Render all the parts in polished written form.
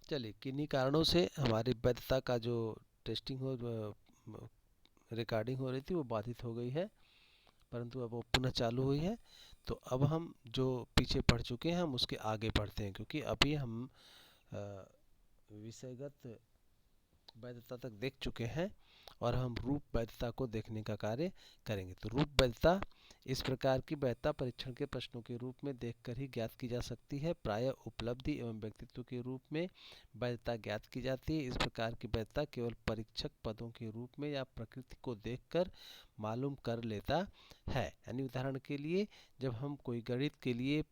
चलिए, किन्हीं कारणों से हमारी वैधता का जो टेस्टिंग रिकॉर्डिंग हो रही थी वो बाधित हो गई है, परंतु अब वो पुनः चालू हुई है। तो अब हम जो पीछे पढ़ चुके हैं हम उसके आगे पढ़ते हैं, क्योंकि अभी हम विषयगत वैधता तक देख चुके हैं और हम रूप वैधता को देखने का कार्य करेंगे। तो रूप वैधता इस प्रकार की वैधता परीक्षण के प्रश्नों के रूप में देखकर ही ज्ञात की जा सकती है। प्रायः उपलब्धि एवं व्यक्तित्व के रूप में वैधता ज्ञात की जाती है। इस प्रकार की वैधता केवल परीक्षक पदों के रूप में या प्रकृति को देखकर मालूम कर लेता है। यानी उदाहरण के लिए, जब हम कोई गणित के लिए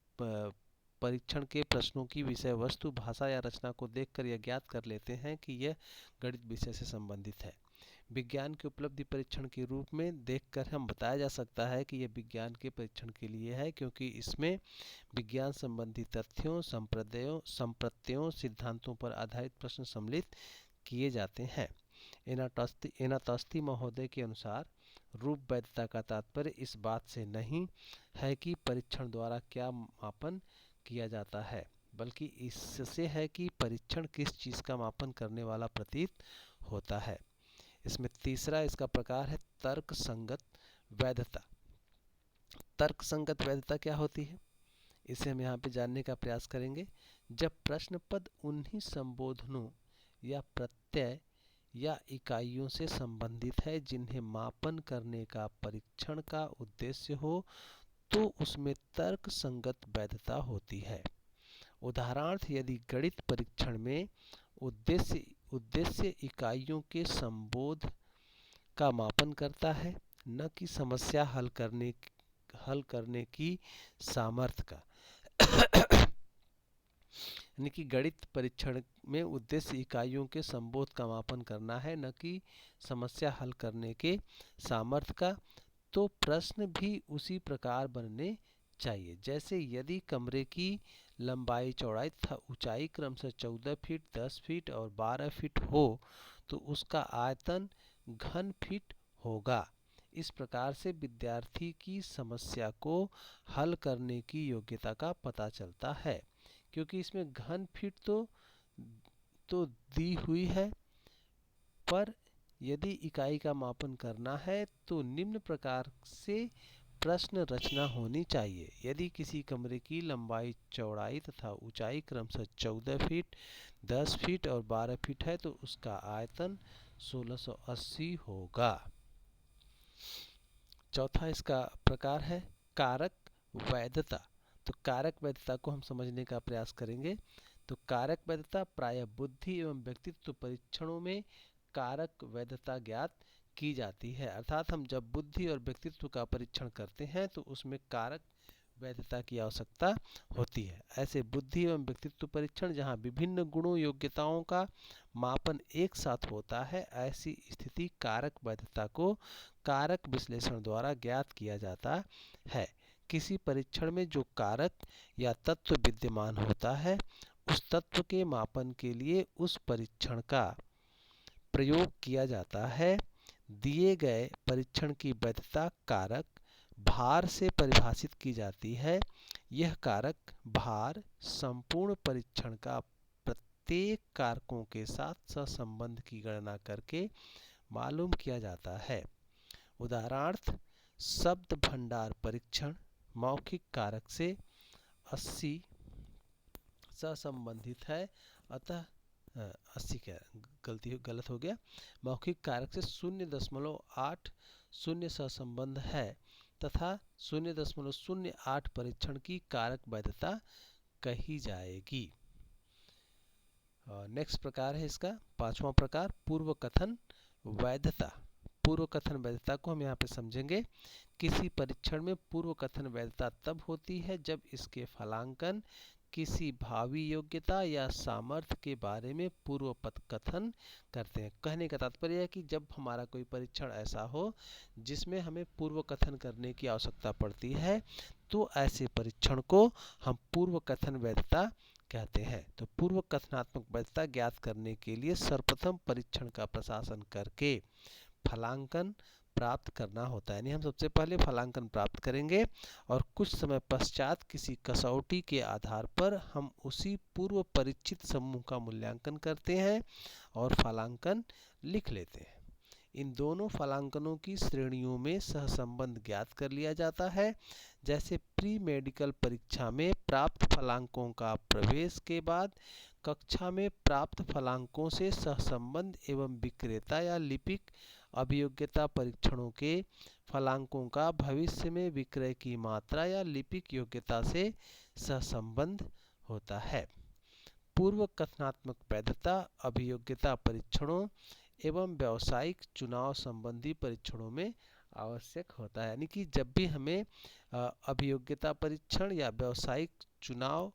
परीक्षण के प्रश्नों की विषय वस्तु, भाषा या रचना को देखकर यह ज्ञात कर लेते हैं कि यह गणित विषय से संबंधित है। विज्ञान के उपलब्धि परीक्षण के रूप में देखकर हम बताया जा सकता है कि यह विज्ञान के परीक्षण के लिए है, क्योंकि इसमें विज्ञान संबंधी तथ्यों, संप्रत्ययों, सिद्धांतों पर आधारित प्रश्न सम्मिलित किए जाते हैं। एनातोस्ती महोदय के अनुसार रूप वैधता का तात्पर्य इस बात से नहीं है कि परीक्षण द्वारा क्या मापन किया जाता है, बल्कि इससे है कि परीक्षण किस चीज़ का मापन करने वाला प्रतीत होता है। इसमें तीसरा इसका प्रकार है तर्क संगत वैधता। तर्क संगत वैधता क्या होती है, इसे हम यहाँ पे जानने का प्रयास करेंगे। जब प्रश्न पद उन्हीं संबोधनों या प्रत्यय या इकाइयों से संबंधित है जिन्हें मापन करने का परीक्षण का उद्देश्य हो, तो उसमें तर्क संगत वैधता होती है। उदाहरणार्थ, यदि गणित परीक्षण में उद्देश्य इकाइयों के संबोध का मापन करता है, न कि समस्या हल करने की सामर्थ्य का। यानी कि गणित परीक्षण में उद्देश्य इकाइयों के संबोध का मापन करना है, न कि समस्या हल करने के सामर्थ्य का। तो प्रश्न भी उसी प्रकार बनने चाहिए। जैसे यदि कमरे की लंबाई, चौड़ाई तथा ऊंचाई क्रमशः 14 फीट, 10 फीट और 12 फीट हो, तो उसका आयतन घन फीट होगा। इस प्रकार से विद्यार्थी की समस्या को हल करने की योग्यता का पता चलता है, क्योंकि इसमें घन फीट तो दी हुई है, पर यदि इकाई का मापन करना है तो निम्न प्रकार से प्रश्न रचना होनी चाहिए। यदि किसी कमरे की लंबाई, चौड़ाई तथा ऊंचाई क्रमशः 14 फीट, 10 फीट और 12 फीट है, तो उसका आयतन 1680 होगा। चौथा इसका प्रकार है कारक वैधता। तो कारक वैधता को हम समझने का प्रयास करेंगे। तो कारक वैधता प्रायः बुद्धि एवं व्यक्तित्व परीक्षणों में कारक वैधता ज्ञात की जाती है। अर्थात हम जब बुद्धि और व्यक्तित्व का परीक्षण करते हैं तो उसमें कारक वैधता की आवश्यकता होती है। ऐसे बुद्धि एवं व्यक्तित्व परीक्षण जहाँ विभिन्न गुणों, योग्यताओं का मापन एक साथ होता है, ऐसी स्थिति कारक वैधता को कारक विश्लेषण द्वारा ज्ञात किया जाता है। किसी परीक्षण में जो कारक या तत्व विद्यमान होता है, उस तत्व के मापन के लिए उस परीक्षण का प्रयोग किया जाता है। दिए गए परीक्षण की वैधता कारक भार से परिभाषित की जाती है। यह कारक भार संपूर्ण परीक्षण का प्रत्येक कारकों के साथ सहसंबंध की गणना करके मालूम किया जाता है। उदाहरणार्थ, शब्द भंडार परीक्षण मौखिक कारक से 80 सहसंबंधित है, अतः 80 क्या गलत हो गया, मौखिक कारक से 0.8 शून्य सहसंबंध है तथा 0.08 परीक्षण की कारक वैधता कही जाएगी। नेक्स्ट प्रकार है इसका पांचवा प्रकार पूर्व कथन वैधता। पूर्व कथन वैधता को हम यहाँ पे समझेंगे। किसी परीक्षण में पूर्व कथन वैधता तब होती है जब इसके फलांकन किसी भावी योग्यता या सामर्थ्य के बारे में पूर्व कथन करते हैं। कहने का तात्पर्य है कि जब हमारा कोई परीक्षण ऐसा हो जिसमें हमें पूर्व कथन करने की आवश्यकता पड़ती है, तो ऐसे परीक्षण को हम पूर्व कथन वैधता कहते हैं। तो पूर्व कथनात्मक वैधता ज्ञात करने के लिए सर्वप्रथम परीक्षण का प्रशासन करके फलांकन, प्राप्त करना होता है। यानी हम सबसे पहले फलांकन प्राप्त करेंगे और कुछ समय पश्चात किसी कसौटी के आधार पर हम उसी पूर्व परिचित समूह का मूल्यांकन करते हैं और फलांकन लिख लेते हैं। इन दोनों फलांकनों की श्रेणियों में सहसंबंध ज्ञात कर लिया जाता है। जैसे प्री मेडिकल परीक्षा में प्राप्त फलांकों का प्रवेश के बाद कक्षा में प्राप्त फलांकों से सहसंबंध एवं विक्रेता या लिपिक अभियोग्यता परीक्षणों के फलांकों का भविष्य में विक्रय की मात्रा या लिपिक योग्यता से सहसंबंध होता है। पूर्व कथनात्मक वैधता अभियोग्यता परीक्षणों एवं व्यावसायिक चुनाव संबंधी परीक्षणों में आवश्यक होता है। यानी कि जब भी हमें अभियोग्यता परीक्षण या व्यावसायिक चुनाव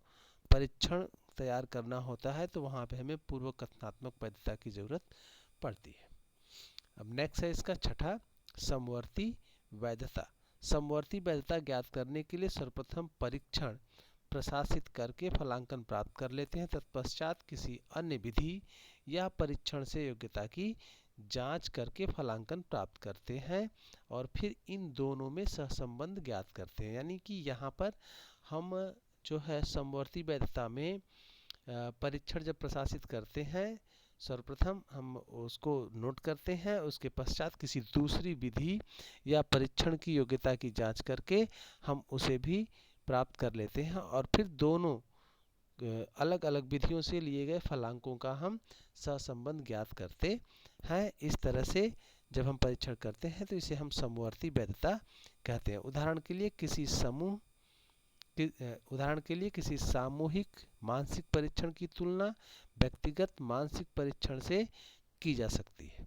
परीक्षण तैयार करना होता है तो वहाँ पे हमें पूर्व कथनात्मक वैधता की जरूरत पड़ती है। अब नेक्स्ट है इसका छठा, समवर्ती वैधता। समवर्ती वैधता ज्ञात करने के लिए सर्वप्रथम परीक्षण प्रशासित करके फलांकन प्राप्त कर लेते हैं। तत्पश्चात किसी अन्य विधि या परीक्षण से योग्यता की जांच करके फलांकन प्राप्त करते हैं और फिर इन दोनों में सहसंबंध ज्ञात करते हैं। यानी कि यहाँ पर हम जो है समवर्ती वैधता में परीक्षण जब प्रशासित करते हैं, सर्वप्रथम हम उसको नोट करते हैं, उसके पश्चात किसी दूसरी विधि या परीक्षण की योग्यता की जांच करके हम उसे भी प्राप्त कर लेते हैं और फिर दोनों अलग अलग विधियों से लिए गए फलांकों का हम सहसंबंध ज्ञात करते हैं। इस तरह से जब हम परीक्षण करते हैं तो इसे हम समवर्ती वैधता कहते हैं। उदाहरण के लिए किसी सामूहिक मानसिक परीक्षण की तुलना व्यक्तिगत मानसिक परीक्षण से की जा सकती है।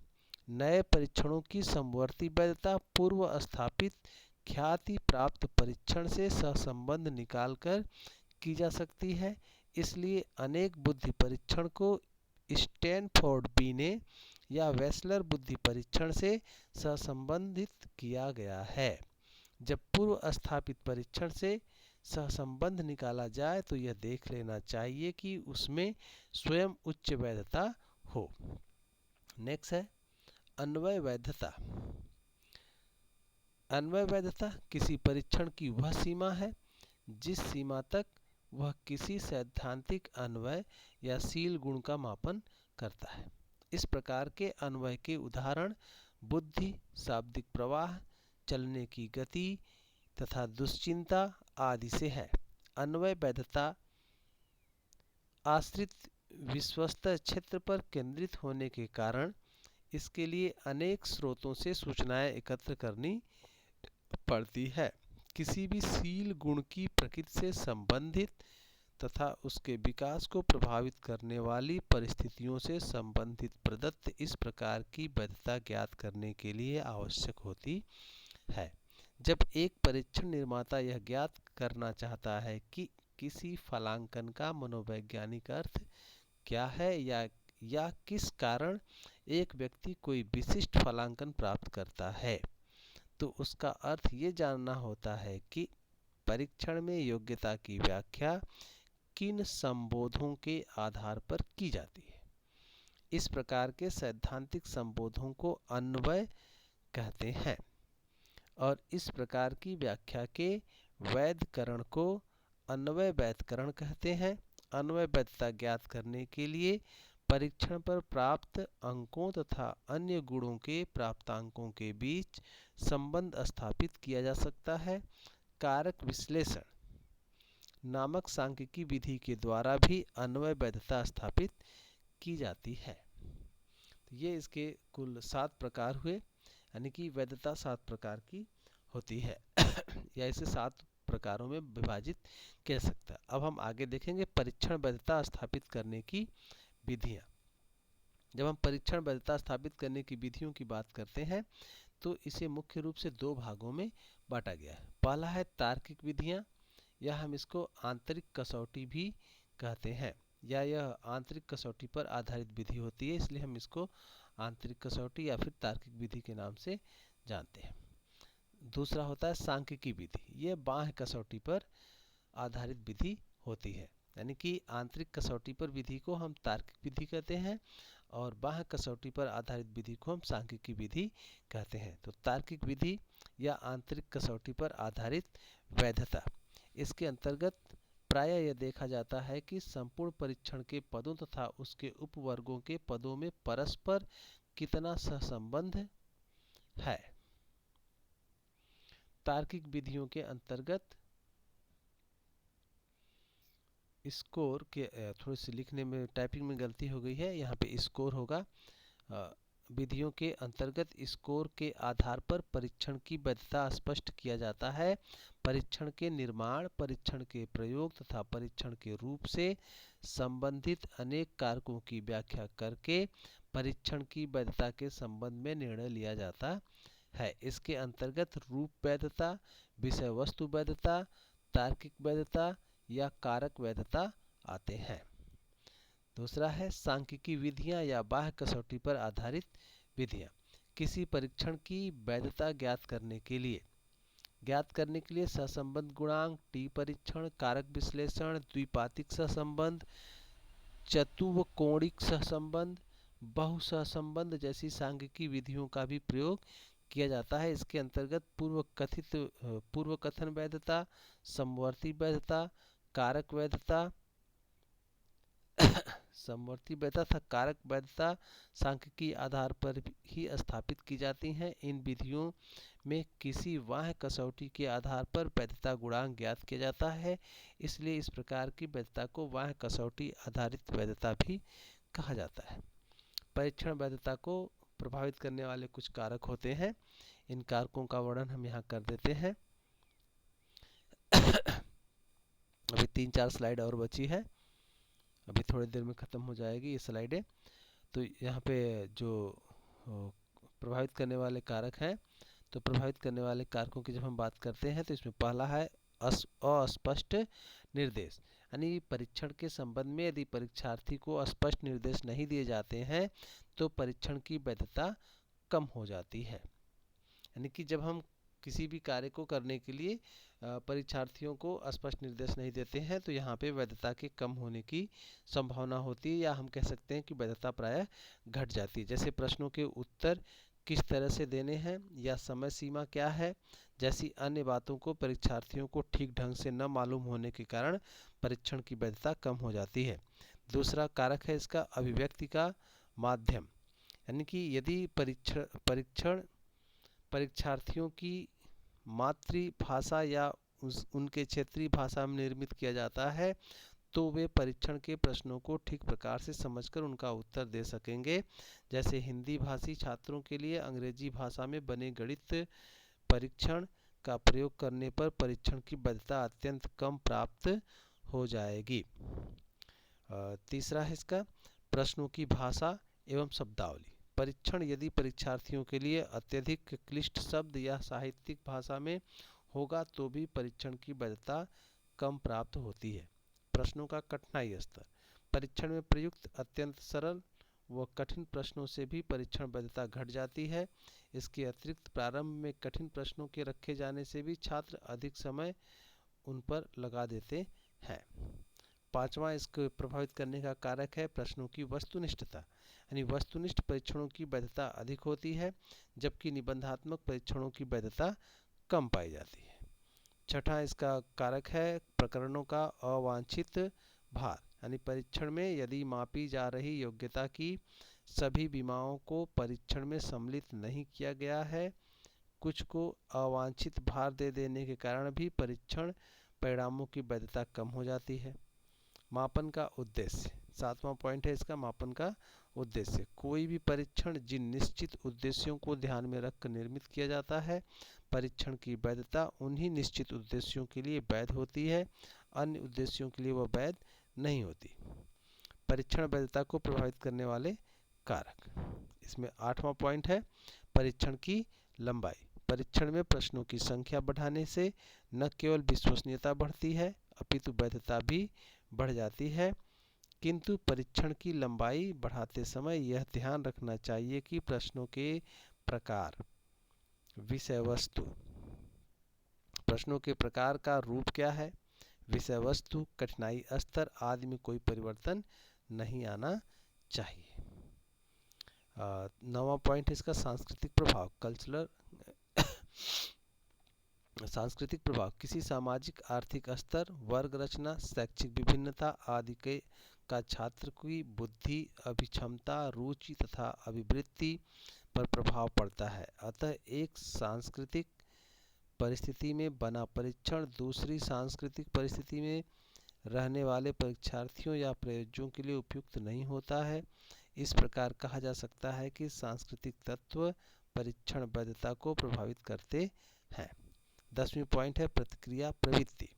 नए परीक्षणों की समवर्ती वैधता पूर्व स्थापित ख्याति प्राप्त परीक्षण से सहसंबंध निकालकर की जा सकती है। इसलिए अनेक बुद्धि परीक्षण को स्टैनफोर्ड बीने या वेसलर बुद्धि परीक्षण से सहसंबंधित किया गया है। जब पूर्व स्थापित परीक्षण से सहसंबंध निकाला जाए तो यह देख लेना चाहिए कि उसमें स्वयं उच्च वैधता हो। नेक्स्ट है अन्वय वैधता। अन्वय वैधता किसी परीक्षण की वह सीमा है जिस सीमा तक वह किसी सैद्धांतिक अन्वय या शील गुण का मापन करता है। इस प्रकार के अन्वय के उदाहरण बुद्धि, शाब्दिक प्रवाह, चलने की गति तथा दुश्चिंता आदि से है। अन्वय वैधता आश्रित विश्वस्त क्षेत्र पर केंद्रित होने के कारण इसके लिए अनेक स्रोतों से सूचनाएं एकत्र करनी पड़ती है। किसी भी शील गुण की प्रकृति से संबंधित तथा उसके विकास को प्रभावित करने वाली परिस्थितियों से संबंधित प्रदत्त इस प्रकार की वैधता ज्ञात करने के लिए आवश्यक होती है। जब एक परीक्षण निर्माता यह ज्ञात करना चाहता है कि किसी फलांकन का मनोवैज्ञानिक अर्थ क्या है या किस कारण एक व्यक्ति कोई विशिष्ट फलांकन प्राप्त करता है, तो उसका अर्थ ये जानना होता है कि परीक्षण में योग्यता की व्याख्या किन संबोधों के आधार पर की जाती है। इस प्रकार के सैद्धांतिक संबोधों को अन्वय कहते हैं और इस प्रकार की व्याख्या के वैधकरण को अन्वय वैधकरण कहते हैं। अन्वय वैधता ज्ञात करने के लिए परीक्षण पर प्राप्त अंकों तथा अन्य गुणों के प्राप्तांकों के बीच संबंध स्थापित किया जा सकता है। कारक विश्लेषण नामक सांख्यिकी विधि के द्वारा भी अन्वय वैधता स्थापित की जाती है। तो ये इसके कुल 7 प्रकार हुए, यानी कि वैधता 7 प्रकार की होती है या इसे 7 प्रकारों में विभाजित किया जा सकता है। अब हम आगे देखेंगे परीक्षण वैधता स्थापित करने की विधियां। जब हम परीक्षण वैधता स्थापित करने की विधियों की बात करते हैं तो इसे मुख्य रूप से 2 भागों में बांटा गया है। पहला है तार्किक विधियां, या हम इसको आंतरिक कसौटी भी कहते हैं, या यह आंतरिक कसौटी पर आधारित विधि होती है, इसलिए हम इसको आंतरिक कसौटी या फिर तार्किक विधि के नाम से जानते हैं। दूसरा होता है सांख्यिकी विधि, यह बाह्य कसौटी पर आधारित विधि होती है, यानी कि आंतरिक कसौटी पर विधि को हम तार्किक विधि कहते हैं और बाह्य कसौटी पर आधारित विधि को हम सांख्यिकी विधि कहते हैं। तो तार्किक विधि या आंतरिक कसौटी पर आधारित वैधता, इसके अंतर्गत प्रायः यह देखा जाता है कि संपूर्ण परीक्षण के पदों तथा उसके उपवर्गों के पदों में परस्पर कितना सहसंबंध है। तार्किक विधियों के अंतर्गत स्कोर के, थोड़ी सी लिखने में टाइपिंग में गलती हो गई है, यहाँ पे स्कोर होगा। विधियों के अंतर्गत स्कोर के आधार पर परीक्षण की वैधता स्पष्ट किया जाता है। परीक्षण के निर्माण, परीक्षण के प्रयोग तथा परीक्षण के रूप से संबंधित अनेक कारकों की व्याख्या करके परीक्षण की वैधता के संबंध में निर्णय लिया जाता है। इसके अंतर्गत रूप वैधता, विषय वस्तु वैधता, तार्किक वैधता या कारक वैधता आते हैं। दूसरा है सांख्यिकी विधियां या बाह्य कसौटी पर आधारित विधियां। किसी परीक्षण की वैधता ज्ञात करने के लिए सहसंबंध गुणांक, टी परीक्षण, कारक विश्लेषण, द्विपातिक सहसंबंध, चतुष्कोणिक सहसंबंध, बहु सहसंबंध जैसी सांख्यिकी विधियों का भी प्रयोग किया जाता है। इसके अंतर्गत पूर्व कथन वैधता, समवर्ती वैधता, कारक वैधता समवर्ती वैधता तथा कारक वैधता सांख्यिकी आधार पर ही स्थापित की जाती हैं। इन विधियों में किसी बाह्य कसौटी के आधार पर वैधता गुणांक ज्ञात किया जाता है, इसलिए इस प्रकार की वैधता को बाह्य कसौटी आधारित वैधता भी कहा जाता है। परीक्षण वैधता को प्रभावित करने वाले कुछ कारक होते हैं, इन कारकों का वर्णन हम यहाँ कर देते हैं। अभी 3-4 स्लाइड और बची है, अभी थोड़ी देर में ख़त्म हो जाएगी ये स्लाइडें। तो यहाँ पे जो प्रभावित करने वाले कारक हैं, तो प्रभावित करने वाले कारकों की जब हम बात करते हैं तो इसमें पहला है अस्पष्ट निर्देश, यानी परीक्षण के संबंध में यदि परीक्षार्थी को स्पष्ट निर्देश नहीं दिए जाते हैं तो परीक्षण की वैधता कम हो जाती है। यानी कि जब हम किसी भी कार्य को करने के लिए परीक्षार्थियों को स्पष्ट निर्देश नहीं देते हैं तो यहाँ पे वैधता के कम होने की संभावना होती है, या हम कह सकते हैं कि वैधता प्रायः घट जाती है। जैसे प्रश्नों के उत्तर किस तरह से देने हैं या समय सीमा क्या है जैसी अन्य बातों को परीक्षार्थियों को ठीक ढंग से न मालूम होने के कारण परीक्षण की वैधता कम हो जाती है। दूसरा कारक है इसका अभिव्यक्ति का माध्यम, यानी कि यदि परीक्षण परीक्षार्थियों की मातृभाषा या उनके क्षेत्रीय भाषा में निर्मित किया जाता है तो वे परीक्षण के प्रश्नों को ठीक प्रकार से समझकर उनका उत्तर दे सकेंगे। जैसे हिंदी भाषी छात्रों के लिए अंग्रेजी भाषा में बने गणित परीक्षण का प्रयोग करने पर परीक्षण की वैधता अत्यंत कम प्राप्त हो जाएगी। तीसरा है इसका प्रश्नों की भाषा एवं शब्दावली। परीक्षण यदि परीक्षार्थियों के लिए अत्यधिक क्लिष्ट शब्द या साहित्यिक भाषा में होगा तो भी परीक्षण की वैधता कम प्राप्त होती है। प्रश्नों का कठिनाई स्तर। परीक्षण में प्रयुक्त अत्यंत सरल व कठिन प्रश्नों से भी परीक्षण वैधता घट जाती है। इसके अतिरिक्त प्रारंभ में कठिन प्रश्नों के रखे जाने से भी छात्र अधिक समय उन पर लगा देते हैं। पांचवा इसको प्रभावित करने का कारक है प्रश्नों की वस्तुनिष्ठता, यानी वस्तुनिष्ठ परीक्षणों की वैधता अधिक होती है जबकि निबंधात्मक परीक्षणों की वैधता कम पाई जाती है। छठा इसका कारक है प्रकरणों का अवांछित भार, यानी परीक्षण में यदि मापी जा रही योग्यता की सभी विमाओं को परीक्षण में सम्मिलित नहीं किया गया है, कुछ को अवांछित भार दे देने के कारण भी परीक्षण परिणामों की वैधता कम हो जाती है। मापन का उद्देश्य, सातवां पॉइंट है इसका मापन का उद्देश्य। कोई भी परीक्षण जिन निश्चित उद्देश्यों को ध्यान में रखकर निर्मित किया जाता है, परीक्षण की वैधता उन्हीं निश्चित उद्देश्यों के लिए वैध होती है, अन्य उद्देश्यों के लिए वह वैध नहीं होती। परीक्षण वैधता को प्रभावित करने वाले कारक, इसमें आठवां पॉइंट है परीक्षण की लंबाई। परीक्षण में प्रश्नों की संख्या बढ़ाने से न केवल विश्वसनीयता बढ़ती है अपितु वैधता भी बढ़ जाती है, किंतु परीक्षण की लंबाई बढ़ाते समय यह ध्यान रखना चाहिए कि प्रश्नों के प्रकार, विषय वस्तु, प्रश्नों के प्रकार का रूप क्या है, विषय वस्तु, कठिनाई स्तर आदि में कोई परिवर्तन नहीं आना चाहिए। 9वां पॉइंट है इसका सांस्कृतिक प्रभाव, कल्चरल सांस्कृतिक प्रभाव किसी सामाजिक आर्थिक स्तर, वर्ग रचना, शैक्षिक विभिन्नता आदि के का छात्र की बुद्धि, अभिक्षमता, रुचि तथा अभिवृत्ति पर प्रभाव पड़ता है। अतः एक सांस्कृतिक परिस्थिति में बना परीक्षण दूसरी सांस्कृतिक परिस्थिति में रहने वाले परीक्षार्थियों या प्रयोज्यों के लिए उपयुक्त नहीं होता है। इस प्रकार कहा जा सकता है कि सांस्कृतिक तत्व परीक्षण वैधता को प्रभावित करते हैं। 10वीं पॉइंट है प्रतिक्रिया प्रवृत्ति।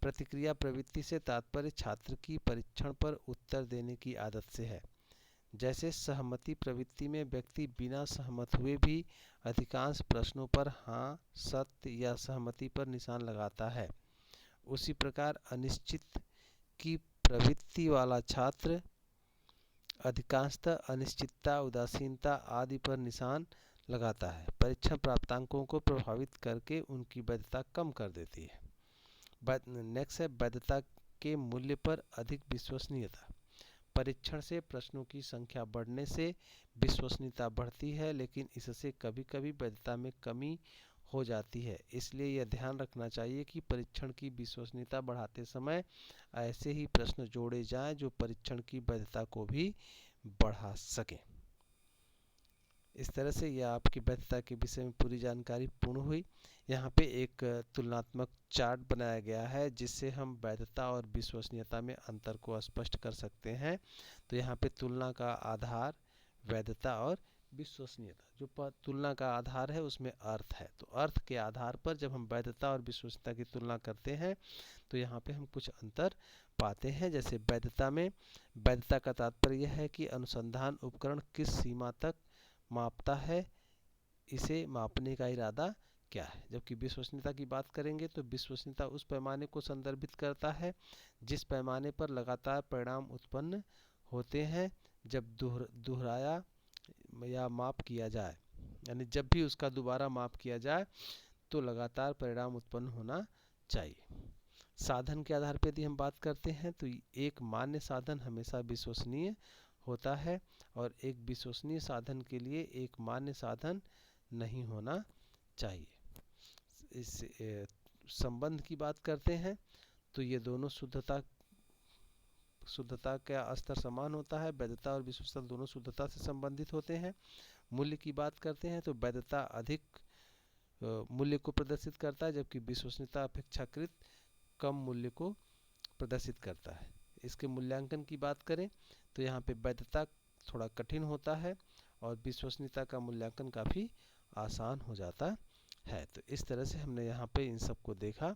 प्रतिक्रिया प्रवृत्ति से तात्पर्य छात्र की परीक्षण पर उत्तर देने की आदत से है। जैसे सहमति प्रवृत्ति में व्यक्ति बिना सहमत हुए भी अधिकांश प्रश्नों पर हाँ, सत्य या सहमति पर निशान लगाता है, उसी प्रकार अनिश्चित की प्रवृत्ति वाला छात्र अधिकांशतः अनिश्चितता, उदासीनता आदि पर निशान लगाता है। परीक्षण प्राप्तांकों को प्रभावित करके उनकी वैधता कम कर देती है। नेक्स्ट है वैधता के मूल्य पर अधिक विश्वसनीयता। परीक्षण से प्रश्नों की संख्या बढ़ने से विश्वसनीयता बढ़ती है, लेकिन इससे कभी-कभी वैधता में कमी हो जाती है। इसलिए यह ध्यान रखना चाहिए कि परीक्षण की विश्वसनीयता बढ़ाते समय ऐसे ही प्रश्न जोड़े जाएं जो परीक्षण की वैधता को भी बढ़ा सकें। इस तरह से यह आपकी वैधता के विषय में पूरी जानकारी पूर्ण हुई। यहाँ पे एक तुलनात्मक चार्ट बनाया गया है जिससे हम वैधता और विश्वसनीयता में अंतर को स्पष्ट कर सकते हैं। तो यहाँ पे तुलना का आधार, वैधता और विश्वसनीयता। जो तुलना का आधार है उसमें अर्थ है, तो अर्थ के आधार पर जब हम वैधता और विश्वसनीयता की तुलना करते हैं तो यहाँ पे हम कुछ अंतर पाते हैं। जैसे वैधता में वैधता का तात्पर्य यह है कि अनुसंधान उपकरण किस सीमा तक मापता है, इसे मापने का इरादा क्या है। जबकि विश्वसनीयता की बात करेंगे तो विश्वसनीयता उस पैमाने को संदर्भित करता है जिस पैमाने पर लगातार परिणाम उत्पन्न होते हैं जब दोहराया या माप किया जाए, यानी जब भी उसका दोबारा माप किया जाए तो लगातार परिणाम उत्पन्न होना चाहिए। साधन के आधार पर यदि हम बात करते हैं तो एक मान्य साधन हमेशा विश्वसनीय होता है और एक विश्वसनीय साधन के लिए एक मान्य साधन नहीं होना चाहिए। इस संबंध की बात करते हैं तो ये दोनों शुद्धता का स्तर समान होता है। वैधता और विश्वसनीयता दोनों शुद्धता से संबंधित होते हैं। मूल्य की बात करते हैं तो वैधता अधिक मूल्य को प्रदर्शित करता है जबकि विश्वसनीयता अपेक्षाकृत कम मूल्य को प्रदर्शित करता है। इसके मूल्यांकन की बात करें तो यहाँ पे वैधता थोड़ा कठिन होता है और विश्वसनीयता का मूल्यांकन काफ़ी आसान हो जाता है। तो इस तरह से हमने यहाँ पे इन सब को देखा।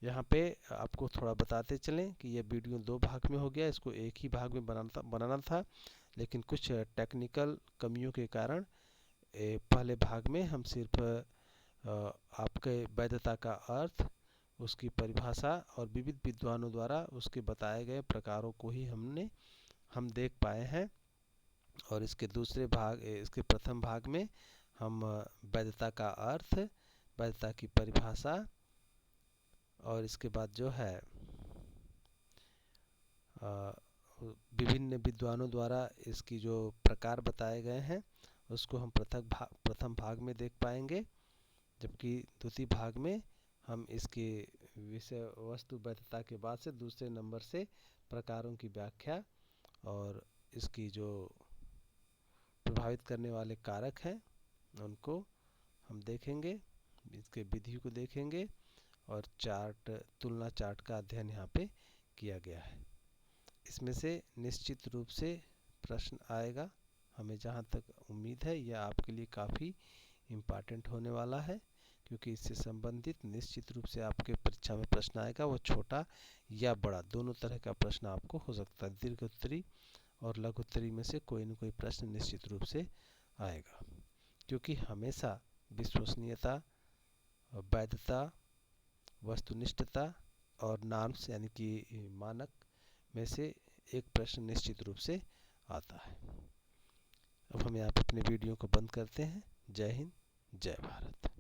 यहाँ पे आपको थोड़ा बताते चलें कि यह वीडियो 2 भाग में हो गया। इसको एक ही भाग में बनाना था लेकिन कुछ टेक्निकल कमियों के कारण पहले भाग में हम सिर्फ आपके वैधता का अर्थ, उसकी परिभाषा और विविध विद्वानों द्वारा उसके बताए गए प्रकारों को ही हम देख पाए हैं। और इसके इसके प्रथम भाग में हम वैधता का अर्थ, वैधता की परिभाषा और इसके बाद जो है विभिन्न विद्वानों द्वारा इसकी जो प्रकार बताए गए हैं उसको हम प्रथम भाग में देख पाएंगे। जबकि द्वितीय भाग में हम इसके विषय वस्तु वैधता के बाद से दूसरे नंबर से प्रकारों की व्याख्या और इसकी जो प्रभावित करने वाले कारक हैं उनको हम देखेंगे, इसके विधि को देखेंगे और तुलना चार्ट का अध्ययन यहाँ पे किया गया है। इसमें से निश्चित रूप से प्रश्न आएगा, हमें जहाँ तक उम्मीद है यह आपके लिए काफ़ी इम्पॉर्टेंट होने वाला है क्योंकि इससे संबंधित निश्चित रूप से आपके परीक्षा में प्रश्न आएगा। वो छोटा या बड़ा दोनों तरह का प्रश्न आपको हो सकता है। दीर्घ उत्तरी और लघु उत्तरी में से कोई न कोई प्रश्न निश्चित रूप से आएगा क्योंकि हमेशा विश्वसनीयता, वैधता, वस्तुनिष्ठता और नॉर्म्स यानी कि मानक में से एक प्रश्न निश्चित रूप से आता है। अब हम यहाँ पे अपने वीडियो को बंद करते हैं। जय हिंद, जय भारत।